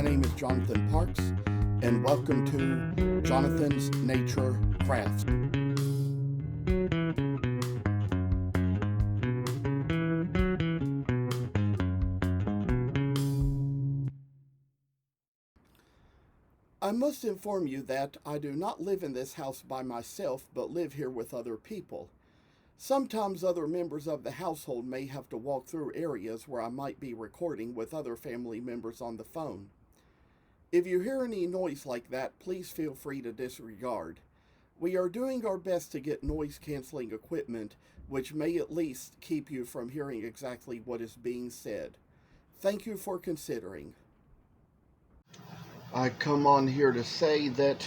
My name is Jonathan Parks, and welcome to Jonathan's Nature Crafts. I must inform you that I do not live in this house by myself, but live here with other people. Sometimes other members of the household may have to walk through areas where I might be recording with other family members on the phone. If you hear any noise like that, please feel free to disregard. We are doing our best to get noise canceling equipment, which may at least keep you from hearing exactly what is being said. Thank you for considering. I come on here to say that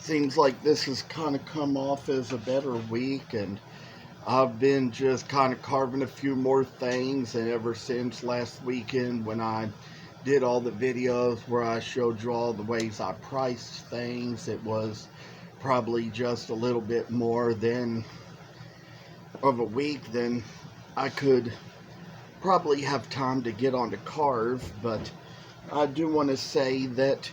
seems like this has kind of come off as a better week, and I've been just kind of carving a few more things, and ever since last weekend when I did all the videos where I showed you all the ways I priced things, it was probably just a little bit more than of a week than I could probably have time to get on to carve. But I do want to say that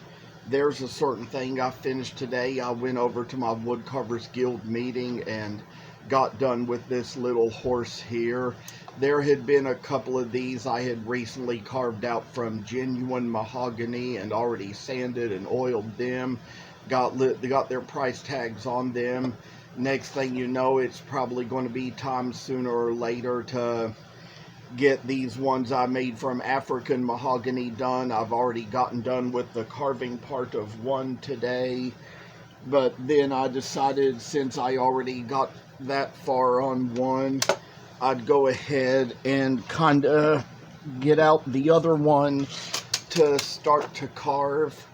there's a certain thing I finished today. I went over to my Woodcarvers Guild meeting and got done with this little horse here. There had been a couple of these I had recently carved out from genuine mahogany and already sanded and oiled them. They got their price tags on them. Next thing you know, it's probably going to be time sooner or later to get these ones I made from African mahogany done. I've already gotten done with the carving part of one today, but then I decided since I already got that far on one, I'd go ahead and kind of get out the other one to start to carve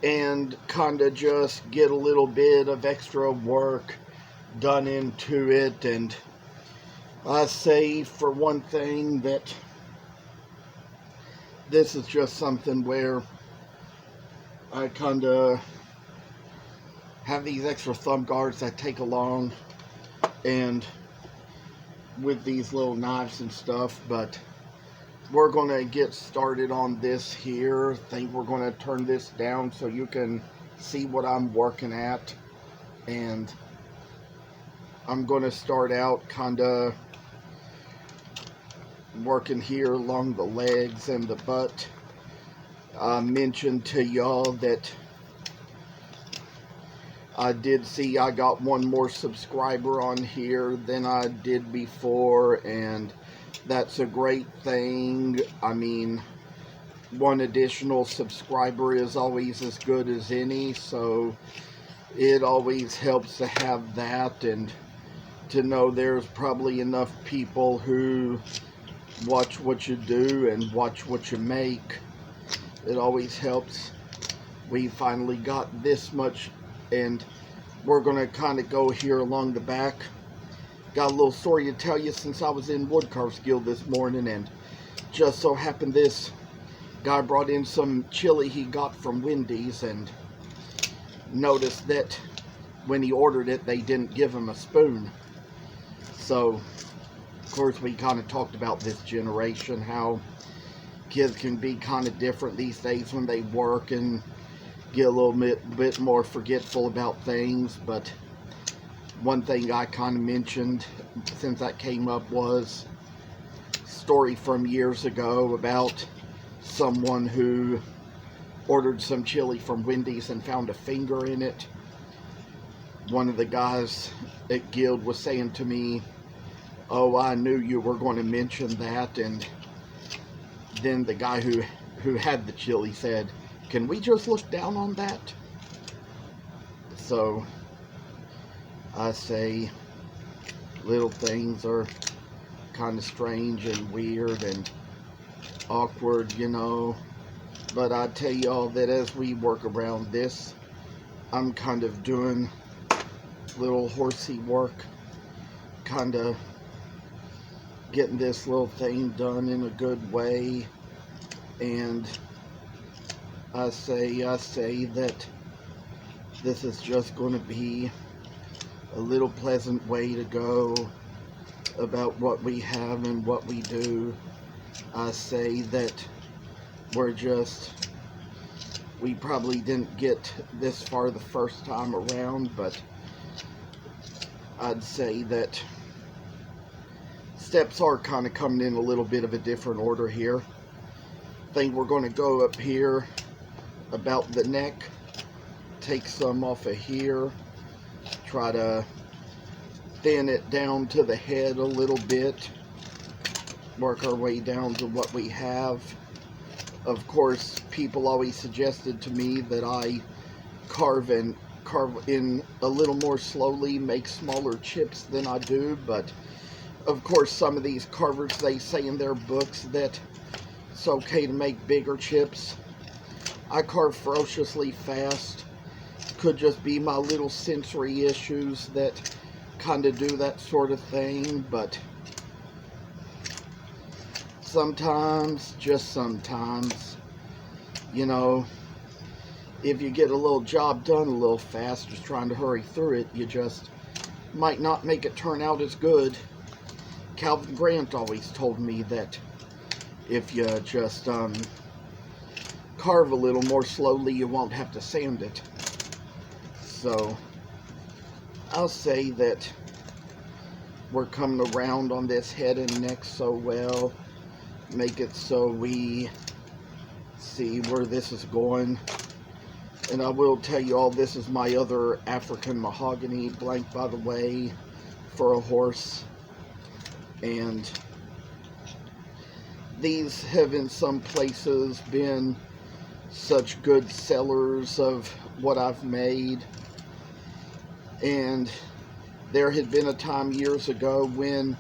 and kind of just get a little bit of extra work done into it. And I say, for one thing, that this is just something where I kind of have these extra thumb guards that take along and with these little knives and stuff. But we're going to get started on this here. I think we're going to turn this down so you can see what I'm working at. And I'm going to start out kind of working here along the legs and the butt. I mentioned to y'all that I did see I got one more subscriber on here than I did before, and that's a great thing. I mean, one additional subscriber is always as good as any, so it always helps to have that, and to know there's probably enough people who watch what you do and watch what you make. It always helps. We finally got this much, and we're going to kind of go here along the back. Got a little story to tell you. Since I was in Woodcarvers Guild this morning, and just so happened this guy brought in some chili he got from Wendy's, and noticed that when he ordered it, they didn't give him a spoon. So of course, we kind of talked about this generation, how kids can be kind of different these days when they work and get a little bit more forgetful about things. But one thing I kind of mentioned since that came up was a story from years ago about someone who ordered some chili from Wendy's and found a finger in it. One of the guys at Guild was saying to me, "Oh, I knew you were going to mention that." And then the guy who had the chili said, "Can we just look down on that?" So I say, little things are kind of strange and weird and awkward, you know. But I tell y'all that as we work around this, I'm kind of doing little horsey work, kind of getting this little thing done in a good way. And I say that this is just going to be a little pleasant way to go about what we have and what we do. I say that we probably didn't get this far the first time around, but I'd say that steps are kind of coming in a little bit of a different order here. I think we're going to go up here about the neck, take some off of here, try to thin it down to the head a little bit, work our way down to what we have. Of course, people always suggested to me that I carve in a little more slowly, make smaller chips than I do, but of course some of these carvers, they say in their books that it's okay to make bigger chips. I carve ferociously fast. Could just be my little sensory issues that kind of do that sort of thing, but sometimes, just sometimes, you know, if you get a little job done a little fast, just trying to hurry through it, you just might not make it turn out as good. Calvin Grant always told me that if you just carve a little more slowly, you won't have to sand it. So I'll say that we're coming around on this head and neck so well. Make it so we see where this is going. And I will tell you all, this is my other African mahogany, blank by the way, for a horse. And these have in some places been such good sellers of what I've made. And there had been a time years ago when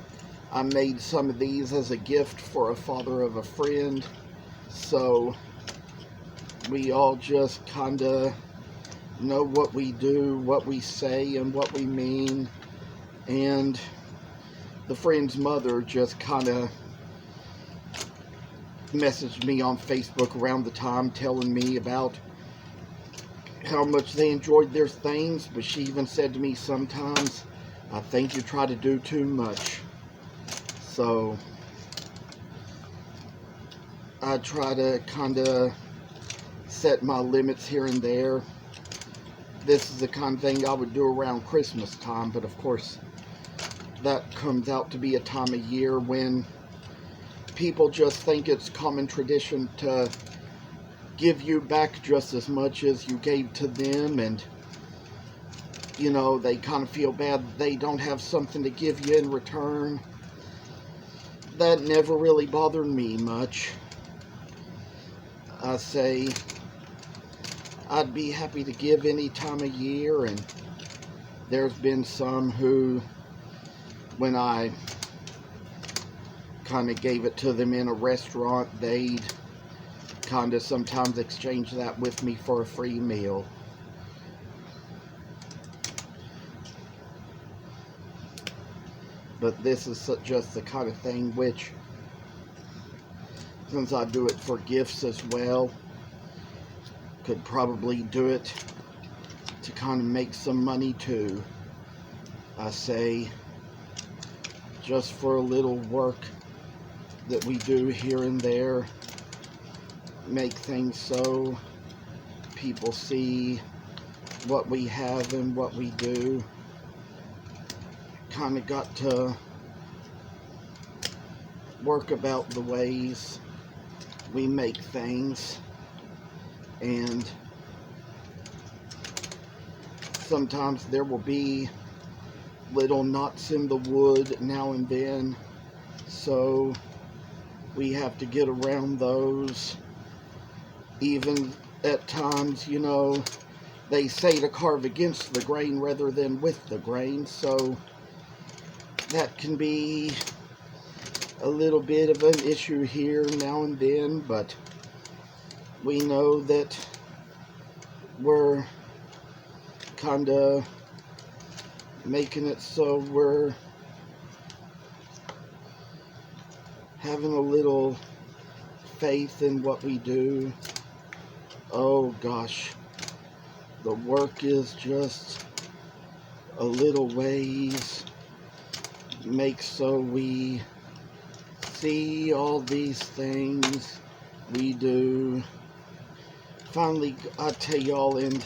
I made some of these as a gift for a father of a friend. So we all just kind of know what we do, what we say, and what we mean. And the friend's mother just kind of messaged me on Facebook around the time telling me about how much they enjoyed their things, but she even said to me sometimes, I think you try to do too much. So I try to kind of set my limits here and there. This is the kind of thing I would do around Christmas time, but of course that comes out to be a time of year when people just think it's common tradition to give you back just as much as you gave to them, and you know, they kind of feel bad they don't have something to give you in return. That never really bothered me much. I say I'd be happy to give any time of year, and there's been some who, when I kind of gave it to them in a restaurant, they'd kind of sometimes exchange that with me for a free meal. But this is just the kind of thing which, since I do it for gifts as well, could probably do it to kind of make some money too. I say, just for a little work that we do here and there, make things so people see what we have and what we do. Kind of got to work about the ways we make things, and sometimes there will be little knots in the wood now and then, so we have to get around those. Even at times, you know, they say to carve against the grain rather than with the grain, so that can be a little bit of an issue here now and then, but we know that we're kind of making it so we're having a little faith in what we do. Oh gosh, the work is just a little ways, make so we see all these things we do. Finally, I tell y'all, and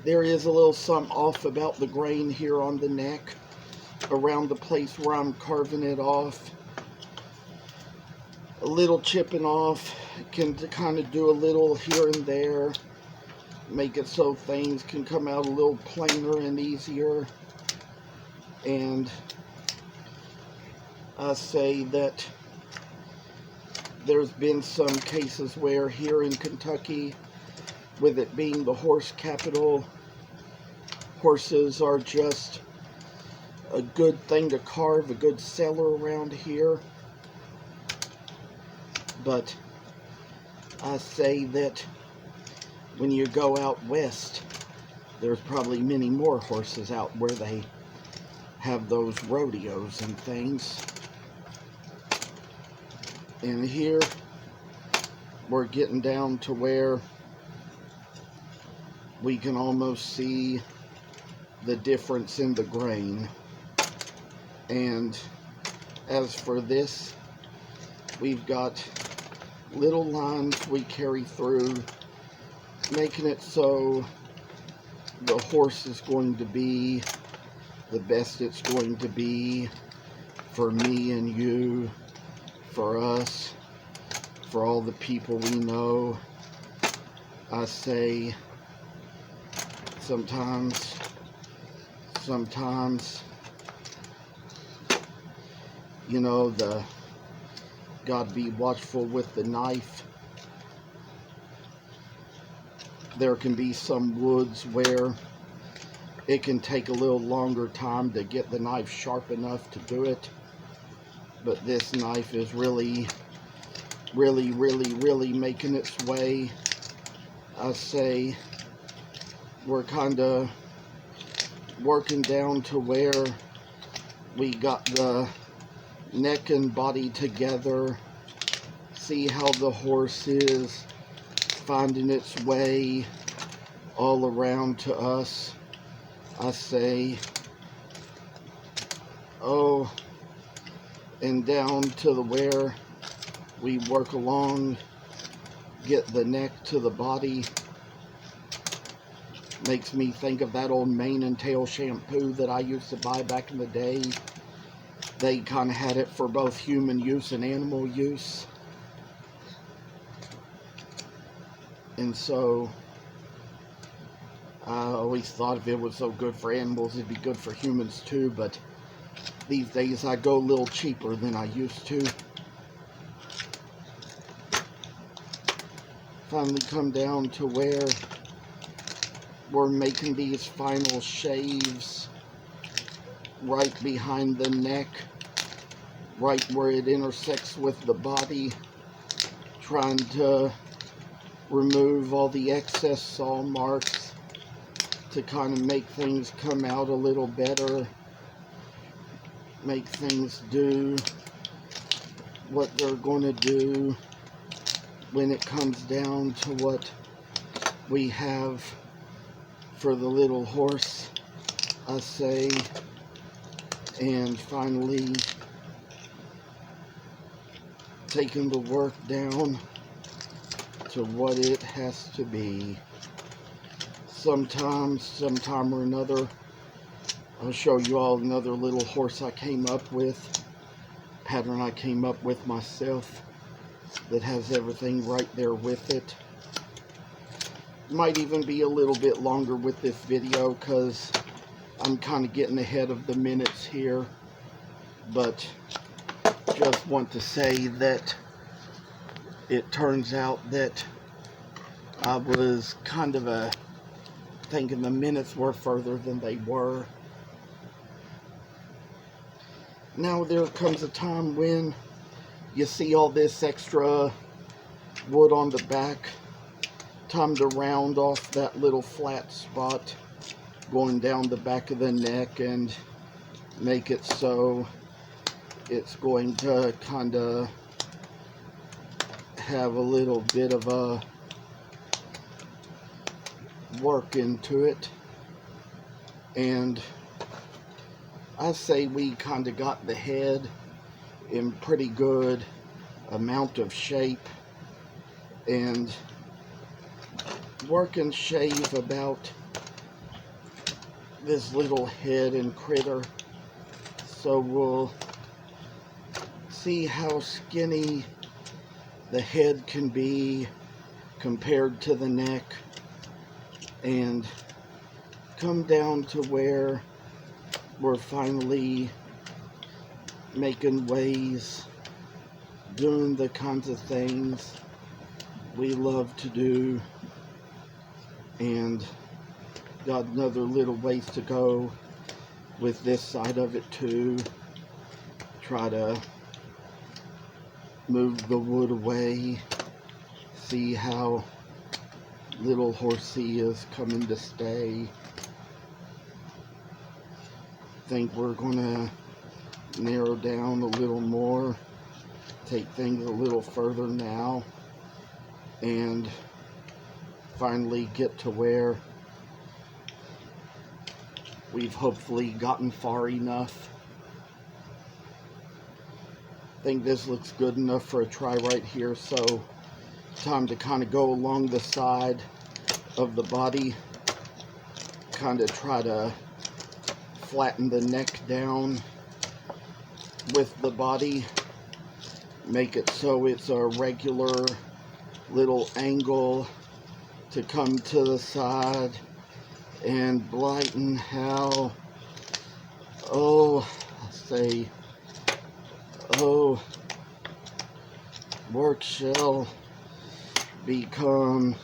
there is a little something off about the grain here on the neck, around the place where I'm carving it off. A little chipping off, can kind of do a little here and there, make it so things can come out a little plainer and easier. And I say that there's been some cases where here in Kentucky, with it being the horse capital, horses are just a good thing to carve, a good seller around here. But I say that when you go out west, there's probably many more horses out where they have those rodeos and things. And here we're getting down to where we can almost see the difference in the grain. And as for this, we've got little lines we carry through, making it so the horse is going to be the best it's going to be for me and you, for us, for all the people we know. I say sometimes, you know, God be watchful with the knife. There can be some woods where it can take a little longer time to get the knife sharp enough to do it. But this knife is really making its way. I say we're kind of working down to where we got the neck and body together. See how the horse is finding its way all around to us. I say, oh, and down to the where we work along, get the neck to the body. Makes me think of that old mane and tail shampoo that I used to buy back in the day. They kind of had it for both human use and animal use. And so I always thought if it was so good for animals, it'd be good for humans too. But these days I go a little cheaper than I used to. Finally come down to where we're making these final shaves right behind the neck, right where it intersects with the body, trying to remove all the excess saw marks to kind of make things come out a little better, make things do what they're going to do when it comes down to what we have for the little horse, I say. And finally taking the work down to what it has to be. Sometime or another, I'll show you all another little horse I came up with, pattern I came up with myself, that has everything right there with it. Might even be a little bit longer with this video because I'm kind of getting ahead of the minutes here, but just want to say that it turns out that I was kind of thinking the minutes were further than they were. Now there comes a time when you see all this extra wood on the back. Time to round off that little flat spot going down the back of the neck and make it so it's going to kind of have a little bit of a work into it. And I say we kind of got the head in pretty good amount of shape. and work and shave about this little head and critter. So we'll see how skinny the head can be compared to the neck, and come down to where we're finally making waves, doing the kinds of things we love to do, and got another little ways to go with this side of it too. Try to move the wood away, see how little horsey is coming to stay. Think we're gonna narrow down a little more, take things a little further now, and finally get to where we've hopefully gotten far enough. Think this looks good enough for a try right here, so time to kind of go along the side of the body, kind of try to flatten the neck down with the body, make it so it's a regular little angle to come to the side, and blighten how, work shall become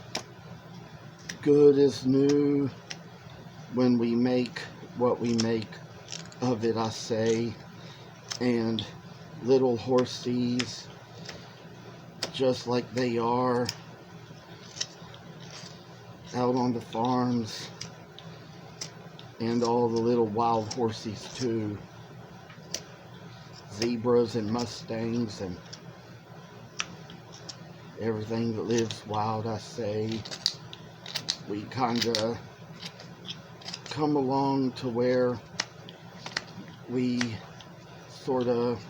good as new when we make what we make of it, I say. And little horsies, just like they are out on the farms, and all the little wild horsies too, zebras and mustangs and everything that lives wild, I say. We kinda come along to where we sort of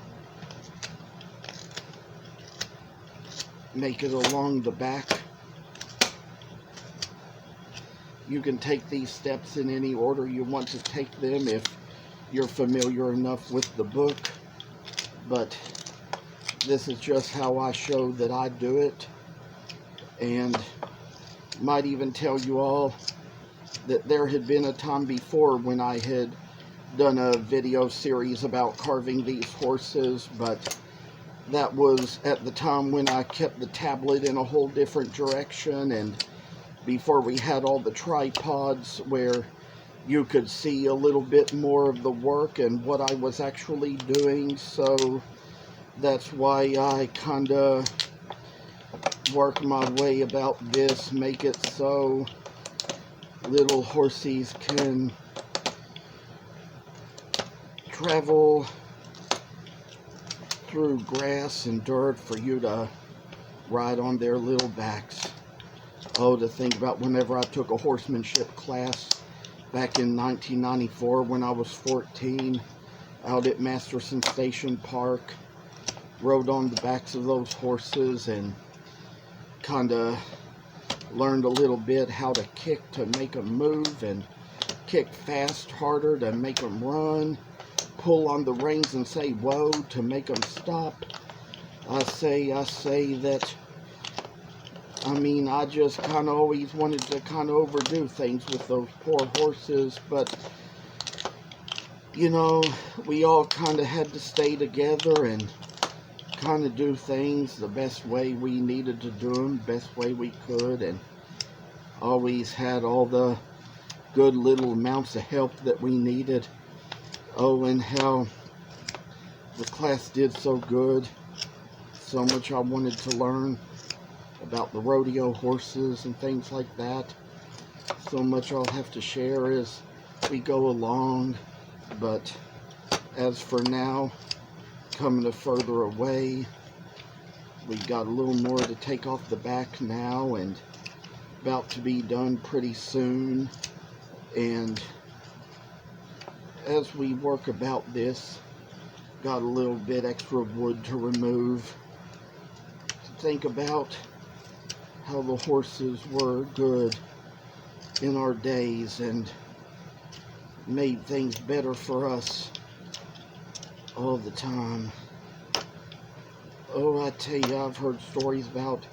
make it along the back. You can take these steps in any order you want to take them if you're familiar enough with the book, but this is just how I show that I do it. And might even tell you all that there had been a time before when I had done a video series about carving these horses, but that was at the time when I kept the tablet in a whole different direction, and before we had all the tripods where you could see a little bit more of the work and what I was actually doing. So that's why I kinda work my way about this, make it so little horsies can travel through grass and dirt for you to ride on their little backs. Oh, to think about whenever I took a horsemanship class back in 1994 when I was 14 out at Masterson Station Park, rode on the backs of those horses and kind of learned a little bit how to kick to make them move, and kick fast, harder to make them run, pull on the reins and say whoa to make them stop. I say that, I just kind of always wanted to kind of overdo things with those poor horses, but you know, we all kind of had to stay together and kind of do things the best way we needed to do them, best way we could, and always had all the good little amounts of help that we needed. Oh, and how the class did so good, so much I wanted to learn about the rodeo horses and things like that. So much I'll have to share as we go along, but as for now, coming further away, we got a little more to take off the back now, and about to be done pretty soon. And as we work about this, got a little bit extra wood to remove. To think about how the horses were good in our days and made things better for us all the time. Oh, I tell you, I've heard stories about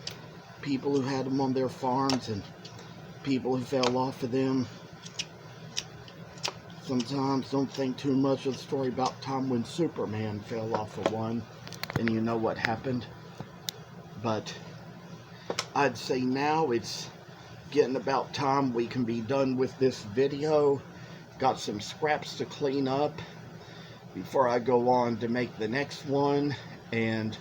people who had them on their farms and people who fell off of them. Sometimes don't think too much of the story about time when Superman fell off of one and you know what happened. But I'd say now it's getting about time we can be done with this video. Got some scraps to clean up before I go on to make the next one, and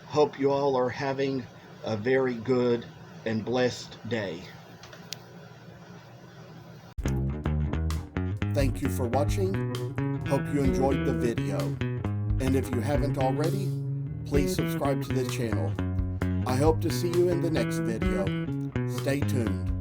hope you all are having a very good and blessed day. Thank you for watching. Hope you enjoyed the video. And if you haven't already, please subscribe to the channel. I hope to see you in the next video. Stay tuned.